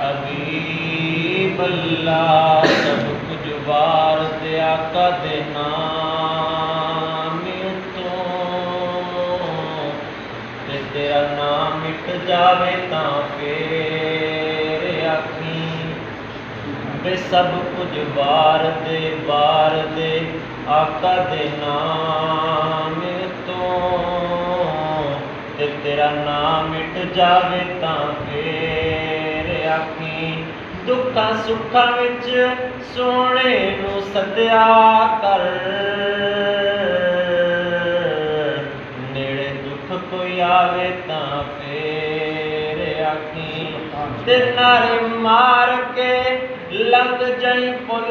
हबीब अल्लाह सब कुछ वार दे आका दे नाम तो ते तेरा नाम मिट जावे तां फेर आखी वे सब कुछ वार दे आका दे नाम तो ते तेरा नाम मिट जावे तां फेर आखी दुखा सुखा विच सोहणे नूं सद्या कर नेड़े दुख कोई आवे तां फेर आखी ते नारे मार के लंघ जाई पुल